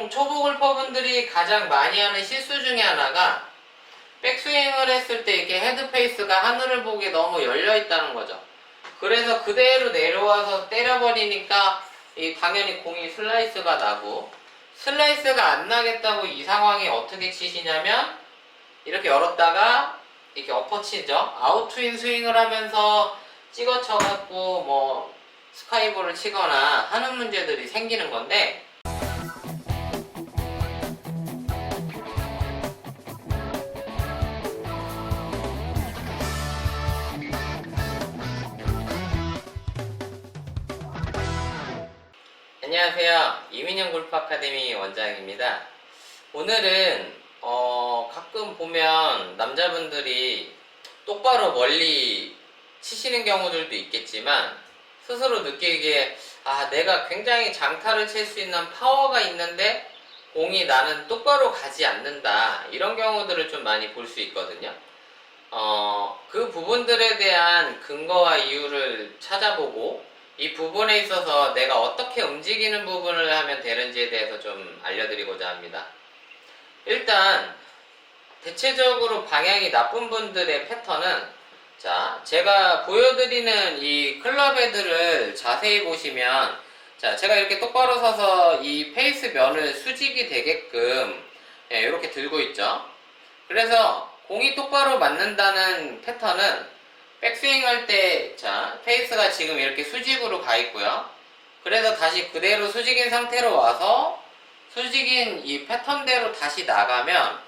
보통 초보 골퍼분들이 가장 많이 하는 실수 중에 하나가 백스윙을 했을 때 이렇게 헤드페이스가 하늘을 보게 너무 열려 있다는 거죠. 그래서 그대로 내려와서 때려버리니까 당연히 공이 슬라이스가 나고, 슬라이스가 안 나겠다고 이 상황에 어떻게 치시냐면 이렇게 열었다가 이렇게 엎어치죠. 아웃트윈 스윙을 하면서 찍어 쳐갖고 뭐 스카이볼을 치거나 하는 문제들이 생기는 건데, 안녕하세요. 이민영 골프 아카데미 원장입니다. 오늘은 가끔 보면 남자분들이 똑바로 멀리 치시는 경우들도 있겠지만 스스로 느끼기에 내가 굉장히 장타를 칠 수 있는 파워가 있는데 공이 나는 똑바로 가지 않는다, 이런 경우들을 좀 많이 볼 수 있거든요. 그 부분들에 대한 근거와 이유를 찾아보고 이 부분에 있어서 내가 어떻게 움직이는 부분을 하면 되는지에 대해서 좀 알려드리고자 합니다. 일단 대체적으로 방향이 나쁜 분들의 패턴은, 자, 제가 보여드리는 이 클럽 헤드를 자세히 보시면, 자, 제가 이렇게 똑바로 서서 이 페이스 면을 수직이 되게끔 이렇게 들고 있죠. 그래서 공이 똑바로 맞는다는 패턴은 백스윙 할 때, 자, 페이스가 지금 이렇게 수직으로 가 있고요. 그래서 다시 그대로 수직인 상태로 와서 수직인 이 패턴대로 다시 나가면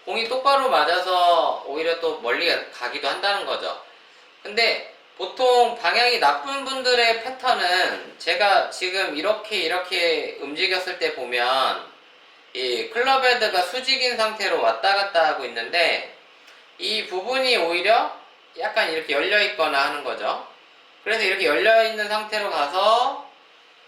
공이 똑바로 맞아서 오히려 또 멀리 가기도 한다는 거죠. 근데 보통 방향이 나쁜 분들의 패턴은 제가 지금 이렇게 움직였을 때 보면 이 클럽 헤드가 수직인 상태로 왔다 갔다 하고 있는데, 이 부분이 오히려 약간 이렇게 열려 있거나 하는 거죠. 그래서 이렇게 열려 있는 상태로 가서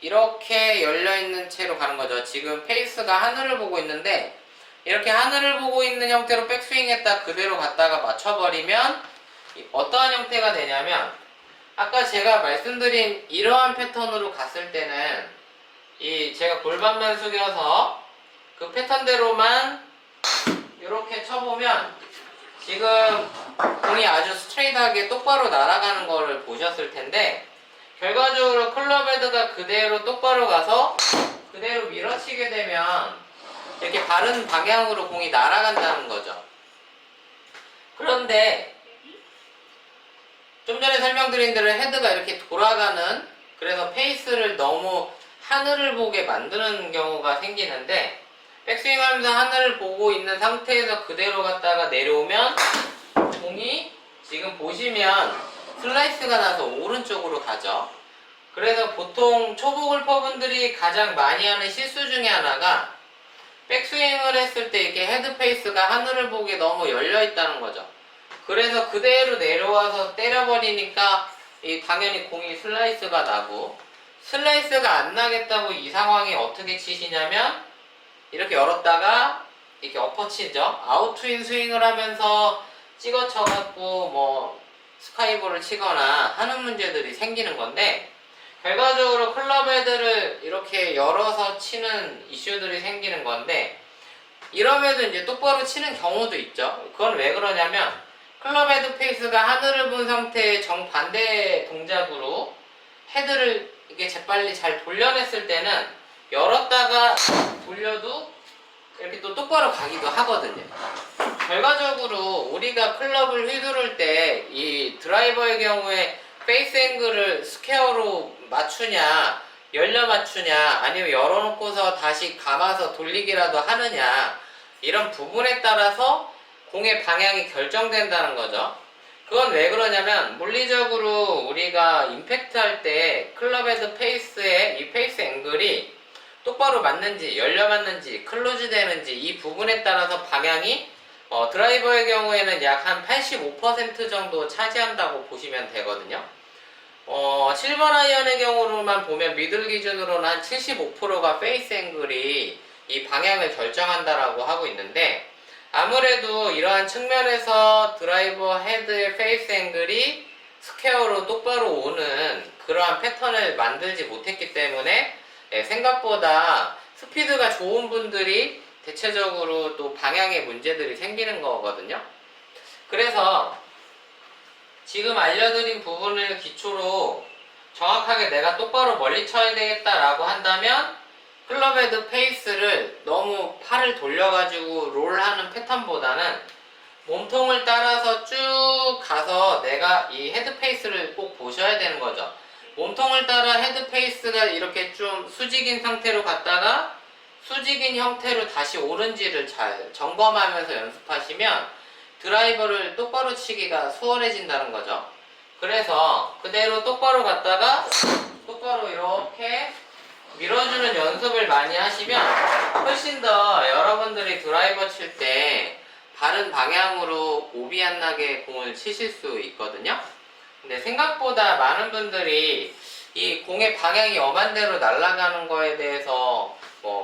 이렇게 열려 있는 채로 가는 거죠. 지금 페이스가 하늘을 보고 있는데 이렇게 하늘을 보고 있는 형태로 백스윙 했다 그대로 갔다가 맞춰버리면 어떠한 형태가 되냐면, 아까 제가 말씀드린 이러한 패턴으로 갔을 때는 제가 골반만 숙여서 그 패턴대로만 이렇게 쳐보면 지금 공이 아주 스트레이트하게 똑바로 날아가는 거를 보셨을 텐데, 결과적으로 클럽 헤드가 그대로 똑바로 가서 그대로 밀어치게 되면 이렇게 바른 방향으로 공이 날아간다는 거죠. 그런데 좀 전에 설명드린 대로 헤드가 이렇게 돌아가는, 그래서 페이스를 너무 하늘을 보게 만드는 경우가 생기는데, 백스윙 하면서 하늘을 보고 있는 상태에서 그대로 갔다가 내려오면 공이 지금 보시면 슬라이스가 나서 오른쪽으로 가죠. 그래서 보통 초보 골퍼분들이 가장 많이 하는 실수 중에 하나가 백스윙을 했을 때 이렇게 헤드 페이스가 하늘을 보게 너무 열려 있다는 거죠. 그래서 그대로 내려와서 때려버리니까 당연히 공이 슬라이스가 나고, 슬라이스가 안 나겠다고 이 상황에 어떻게 치시냐면 이렇게 열었다가 이렇게 엎어치죠. 아웃트윈 스윙을 하면서 찍어 쳐갖고 뭐 스카이볼을 치거나 하는 문제들이 생기는 건데, 결과적으로 클럽 헤드를 이렇게 열어서 치는 이슈들이 생기는 건데, 이러면서 이제 똑바로 치는 경우도 있죠. 그건 왜 그러냐면 클럽 헤드 페이스가 하늘을 본 상태의 정반대 동작으로 헤드를 이게 재빨리 잘 돌려냈을 때는 열었다가 돌려도 이렇게 또 똑바로 가기도 하거든요. 결과적으로 우리가 클럽을 휘두를 때 이 드라이버의 경우에 페이스 앵글을 스퀘어로 맞추냐, 열려 맞추냐, 아니면 열어놓고서 다시 감아서 돌리기라도 하느냐, 이런 부분에 따라서 공의 방향이 결정된다는 거죠. 그건 왜 그러냐면 물리적으로 우리가 임팩트 할 때 클럽 헤드 페이스의 이 페이스 앵글이 똑바로 맞는지, 열려 맞는지, 클로즈 되는지, 이 부분에 따라서 방향이 드라이버의 경우에는 약 한 85% 정도 차지한다고 보시면 되거든요. 7번 아이언의 경우로만 보면 미들 기준으로는 한 75%가 페이스 앵글이 이 방향을 결정한다라고 하고 있는데, 아무래도 이러한 측면에서 드라이버 헤드의 페이스 앵글이 스퀘어로 똑바로 오는 그러한 패턴을 만들지 못했기 때문에 생각보다 스피드가 좋은 분들이 대체적으로 또 방향에 문제들이 생기는 거거든요. 그래서 지금 알려드린 부분을 기초로 정확하게 내가 똑바로 멀리 쳐야 되겠다라고 한다면 클럽헤드 페이스를 너무 팔을 돌려가지고 롤하는 패턴보다는 몸통을 따라서 쭉 가서 내가 이 헤드 페이스를 꼭 보셔야 되는 거죠. 몸통을 따라 헤드 페이스가 이렇게 좀 수직인 상태로 갔다가 수직인 형태로 다시 오른지를 잘 점검하면서 연습하시면 드라이버를 똑바로 치기가 수월해진다는 거죠. 그래서 그대로 똑바로 갔다가 똑바로 이렇게 밀어주는 연습을 많이 하시면 훨씬 더 여러분들이 드라이버 칠 때 바른 방향으로 오비 안 나게 공을 치실 수 있거든요. 근데 생각보다 많은 분들이 이 공의 방향이 엄한 대로 날아가는 거에 대해서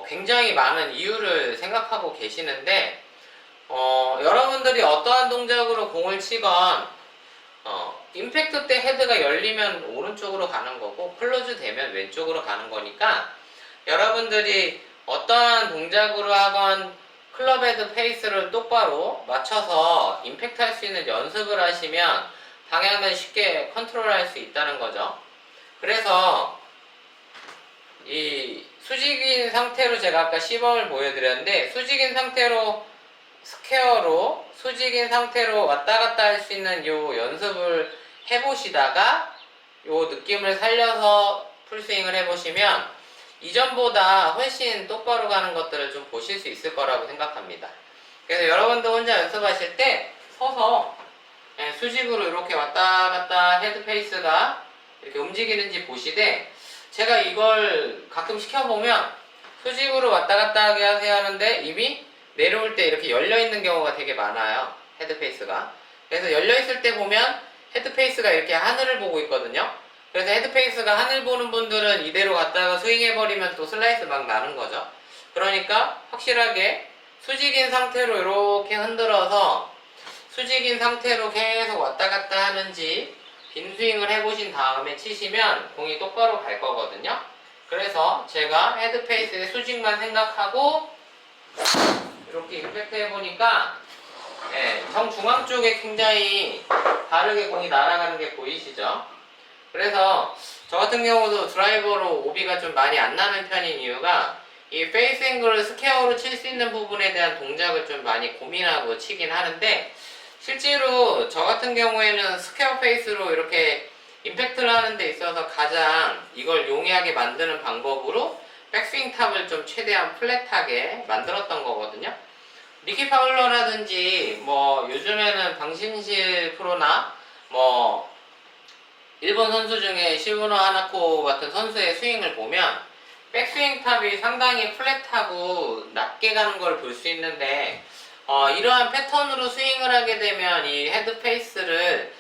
굉장히 많은 이유를 생각하고 계시는데 여러분들이 어떠한 동작으로 공을 치건 임팩트 때 헤드가 열리면 오른쪽으로 가는 거고 클로즈 되면 왼쪽으로 가는 거니까 여러분들이 어떠한 동작으로 하건 클럽 헤드 페이스를 똑바로 맞춰서 임팩트 할 수 있는 연습을 하시면 방향을 쉽게 컨트롤할 수 있다는 거죠. 그래서 이 수직인 상태로 제가 아까 시범을 보여드렸는데 수직인 상태로 스퀘어로 수직인 상태로 왔다 갔다 할 수 있는 요 연습을 해보시다가 요 느낌을 살려서 풀스윙을 해보시면 이전보다 훨씬 똑바로 가는 것들을 좀 보실 수 있을 거라고 생각합니다. 그래서 여러분도 혼자 연습하실 때 서서 수직으로 이렇게 왔다 갔다 헤드 페이스가 이렇게 움직이는지 보시되 제가 이걸 가끔 시켜보면 수직으로 왔다 갔다 하게 하는데 이미 내려올 때 이렇게 열려있는 경우가 되게 많아요. 헤드 페이스가. 그래서 열려있을 때 보면 헤드 페이스가 이렇게 하늘을 보고 있거든요. 그래서 헤드 페이스가 하늘 보는 분들은 이대로 갔다가 스윙해버리면 또 슬라이스 막 나는 거죠. 그러니까 확실하게 수직인 상태로 이렇게 흔들어서 수직인 상태로 계속 왔다 갔다 하는지 빈 스윙을 해보신 다음에 치시면 공이 똑바로 갈 거거든요. 그래서 제가 헤드 페이스의 수직만 생각하고 이렇게 임팩트 해보니까 정중앙 쪽에 굉장히 다르게 공이 날아가는 게 보이시죠? 그래서 저 같은 경우도 드라이버로 오비가 좀 많이 안 나는 편인 이유가 이 페이스 앵글을 스퀘어로 칠 수 있는 부분에 대한 동작을 좀 많이 고민하고 치긴 하는데 실제로 저 같은 경우에는 스퀘어 페이스로 이렇게 임팩트를 하는 데 있어서 가장 이걸 용이하게 만드는 방법으로 백스윙 탑을 좀 최대한 플랫하게 만들었던 거거든요. 리키 파울러라든지 뭐 요즘에는 방심실 프로나 뭐 일본 선수 중에 시부노 하나코 같은 선수의 스윙을 보면 백스윙 탑이 상당히 플랫하고 낮게 가는 걸 볼 수 있는데 이러한 패턴으로 스윙을 하게 되면 이 헤드 페이스를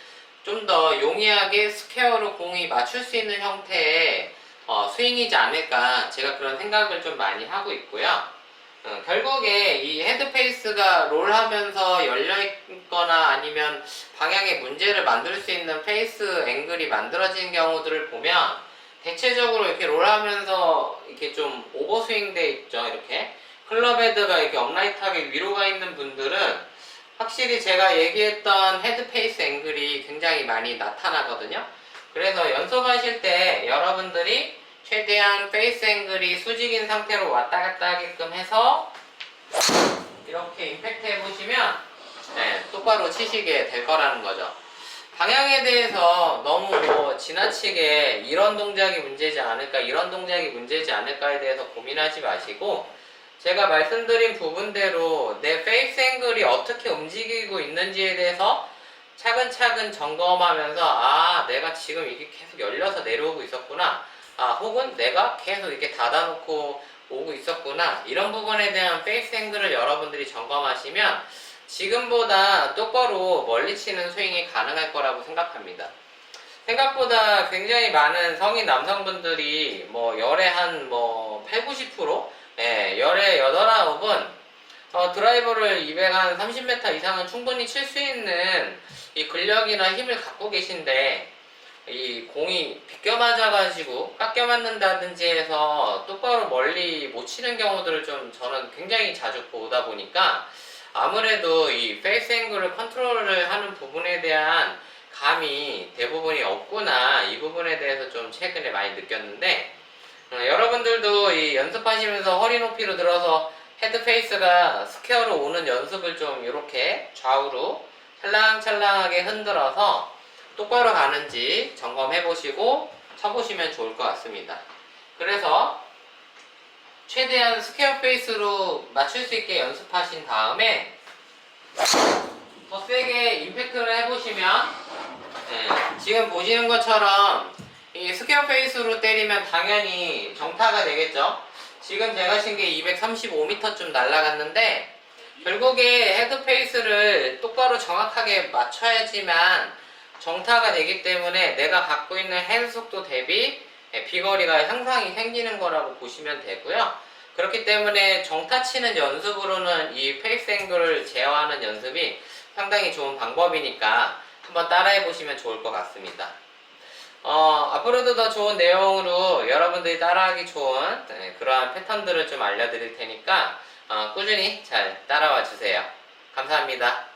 좀 더 용이하게 스퀘어로 공이 맞출 수 있는 형태의 스윙이지 않을까 제가 그런 생각을 좀 많이 하고 있고요. 결국에 이 헤드 페이스가 롤하면서 열려있거나 아니면 방향에 문제를 만들 수 있는 페이스 앵글이 만들어진 경우들을 보면 대체적으로 이렇게 롤하면서 이렇게 좀 오버스윙 돼 있죠. 이렇게 클럽 헤드가 이렇게 업라이트하게 위로 가 있는 분들은 확실히 제가 얘기했던 헤드 페이스 앵글이 굉장히 많이 나타나거든요. 그래서 연습하실 때 여러분들이 최대한 페이스 앵글이 수직인 상태로 왔다 갔다 하게끔 해서 이렇게 임팩트 해보시면 똑바로 치시게 될 거라는 거죠. 방향에 대해서 너무 지나치게 이런 동작이 문제지 않을까 이런 동작이 문제지 않을까에 대해서 고민하지 마시고 제가 말씀드린 부분대로 내 페이스 앵글이 어떻게 움직이고 있는지에 대해서 차근차근 점검하면서 내가 지금 이게 계속 열려서 내려오고 있었구나 혹은 내가 계속 이렇게 닫아놓고 오고 있었구나 이런 부분에 대한 페이스 앵글을 여러분들이 점검하시면 지금보다 똑바로 멀리 치는 스윙이 가능할 거라고 생각합니다. 생각보다 굉장히 많은 성인 남성분들이 열에 한 8, 90%? 열에 8, 9은 드라이버를 230m 이상은 충분히 칠 수 있는 이 근력이나 힘을 갖고 계신데 이 공이 비껴 맞아가지고 깎여 맞는다든지 해서 똑바로 멀리 못 치는 경우들을 좀 저는 굉장히 자주 보다 보니까 아무래도 이 페이스 앵글을 컨트롤을 하는 부분에 대한 감이 대부분이 없구나, 이 부분에 대해서 좀 최근에 많이 느꼈는데, 여러분들도 이 연습하시면서 허리 높이로 들어서 헤드 페이스가 스퀘어로 오는 연습을 좀 이렇게 좌우로 찰랑찰랑하게 흔들어서 똑바로 가는지 점검해 보시고 쳐보시면 좋을 것 같습니다. 그래서 최대한 스퀘어 페이스로 맞출 수 있게 연습하신 다음에 더 세게 임팩트를 해보시면, 지금 보시는 것처럼 이 스퀘어 페이스로 때리면 당연히 정타가 되겠죠. 지금 제가 친 게 235m쯤 날아갔는데, 결국에 헤드 페이스를 똑바로 정확하게 맞춰야지만 정타가 되기 때문에 내가 갖고 있는 헤드 속도 대비 비거리가 향상이 생기는 거라고 보시면 되고요. 그렇기 때문에 정타 치는 연습으로는 이 페이스 앵글을 제어하는 연습이 상당히 좋은 방법이니까 한번 따라해 보시면 좋을 것 같습니다. 앞으로도 더 좋은 내용으로 여러분들이 따라하기 좋은 그러한 패턴들을 좀 알려드릴 테니까 꾸준히 잘 따라와 주세요. 감사합니다.